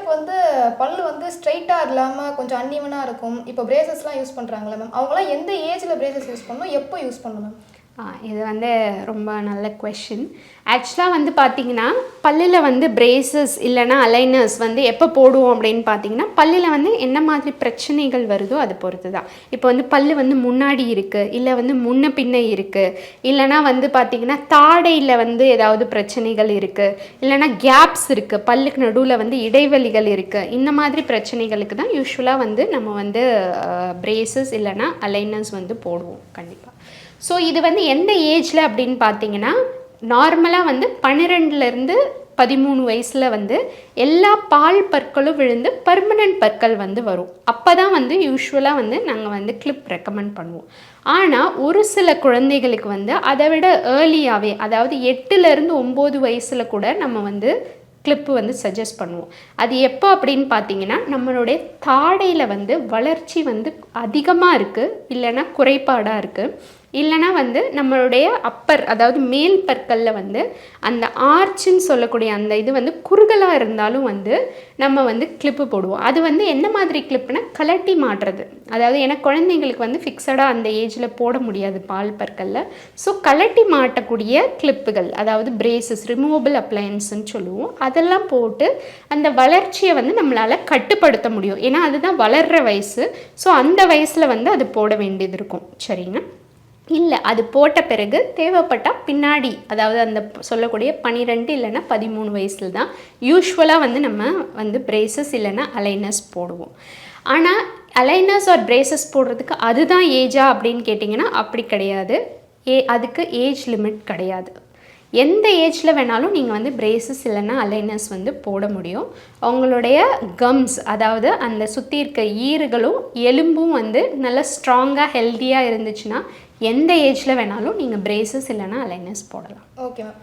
பேருக்கு வந்து பல்லு வந்து ஸ்ட்ரைட்டாக இல்லாமல் கொஞ்சம் அன்இவனாக இருக்கும். இப்போ பிரேசஸ்லாம் யூஸ் பண்ணுறாங்களே மேம், அவங்களாம் எந்த ஏஜில் பிரேசஸ் யூஸ் பண்ணணும், எப்போ யூஸ் பண்ணணும் மேம்? இது வந்து ரொம்ப நல்ல கொஷின். ஆக்சுவலாக வந்து பார்த்திங்கன்னா பல்லில் வந்து பிரேசஸ் இல்லைனா அலைனர்ஸ் வந்து எப்போ போடுவோம் அப்படின்னு பார்த்தீங்கன்னா பல்லில் வந்து என்ன மாதிரி பிரச்சனைகள் வருதோ அதை பொறுத்து தான். இப்போ வந்து பல் வந்து முன்னாடி இருக்குது, இல்லை வந்து முன்ன பின்ன இருக்குது, இல்லைனா வந்து பார்த்திங்கன்னா தாடையில் வந்து ஏதாவது பிரச்சனைகள் இருக்குது, இல்லைனா கேப்ஸ் இருக்குது, பல்லுக்கு நடுவில் வந்து இடைவெளிகள் இருக்குது. இந்த மாதிரி பிரச்சனைகளுக்கு தான் யூஸ்வலாக வந்து நம்ம வந்து பிரேசஸ் இல்லைனா அலைனர்ஸ் வந்து போடுவோம் கண்டிப்பாக. ஸோ இது வந்து எந்த ஏஜில் அப்படின்னு பார்த்தீங்கன்னா நார்மலாக வந்து 12லேருந்து 13 வயசில் வந்து எல்லா பால் பற்களும் விழுந்து பர்மனன்ட் பற்கள் வந்து வரும். அப்போ தான் வந்து யூஸ்வலாக வந்து நாங்கள் வந்து கிளிப் ரெக்கமெண்ட் பண்ணுவோம். ஆனால் ஒரு சில குழந்தைகளுக்கு வந்து அதை விட ஏர்லியாகவே, அதாவது 8லேருந்து 9 வயசில் கூட நம்ம வந்து கிளிப்பு வந்து சஜஸ்ட் பண்ணுவோம். அது எப்போ அப்படின்னு பார்த்தீங்கன்னா நம்மளுடைய தாடையில் வந்து வளர்ச்சி வந்து அதிகமாக இருக்குது, இல்லைன்னா குறைபாடாக இருக்குது, இல்லைனா வந்து நம்மளுடைய அப்பர் அதாவது மேல் பற்களில் வந்து அந்த ஆர்ச்சுன்னு சொல்லக்கூடிய அந்த இது வந்து குறுகலாக இருந்தாலும் வந்து நம்ம வந்து கிளிப்பு போடுவோம். அது வந்து என்ன மாதிரி கிளிப்புனா கலட்டி மாட்டுறது. அதாவது ஏன்னா குழந்தைங்களுக்கு வந்து ஃபிக்ஸடாக அந்த ஏஜில் போட முடியாது பால் பற்களில். ஸோ கலட்டி மாட்டக்கூடிய கிளிப்புகள், அதாவது பிரேசஸ், ரிமூவபிள் அப்ளையன்ஸ்ன்னு சொல்லுவோம், அதெல்லாம் போட்டு அந்த வளர்ச்சியை வந்து நம்மளால் கட்டுப்படுத்த முடியும். ஏன்னா அதுதான் வளர்கிற வயசு. ஸோ அந்த வயசில் வந்து அது போட வேண்டியது இருக்கும். சரிங்க. இல்லை அது போட்ட பிறகு தேவைப்பட்டால் பின்னாடி, அதாவது அந்த சொல்லக்கூடிய 12 இல்லைன்னா 13 வயசில் தான் யூஸ்வலாக வந்து நம்ம வந்து பிரேசஸ் இல்லைன்னா அலைனர்ஸ் போடுவோம். ஆனால் அலைனர்ஸ் ஆர் பிரேசஸ் போடுறதுக்கு அதுதான் ஏஜா அப்படின்னு கேட்டிங்கன்னா அப்படி கிடையாது. அதுக்கு ஏஜ் லிமிட் கிடையாது. எந்த ஏஜில் வேணாலும் நீங்கள் வந்து பிரேசஸ் இல்லைன்னா அலைனர்ஸ் வந்து போட முடியும். அவங்களுடைய கம்ஸ், அதாவது அந்த சுற்றி இருக்க ஈறுகளும் எலும்பும் வந்து நல்லா ஸ்ட்ராங்காக ஹெல்த்தியாக இருந்துச்சுன்னா எந்த ஏஜில் வேணாலும் நீங்கள் பிரேசஸ் இல்லைன்னா அலைனர்ஸ் போடலாம். Okay ma'am.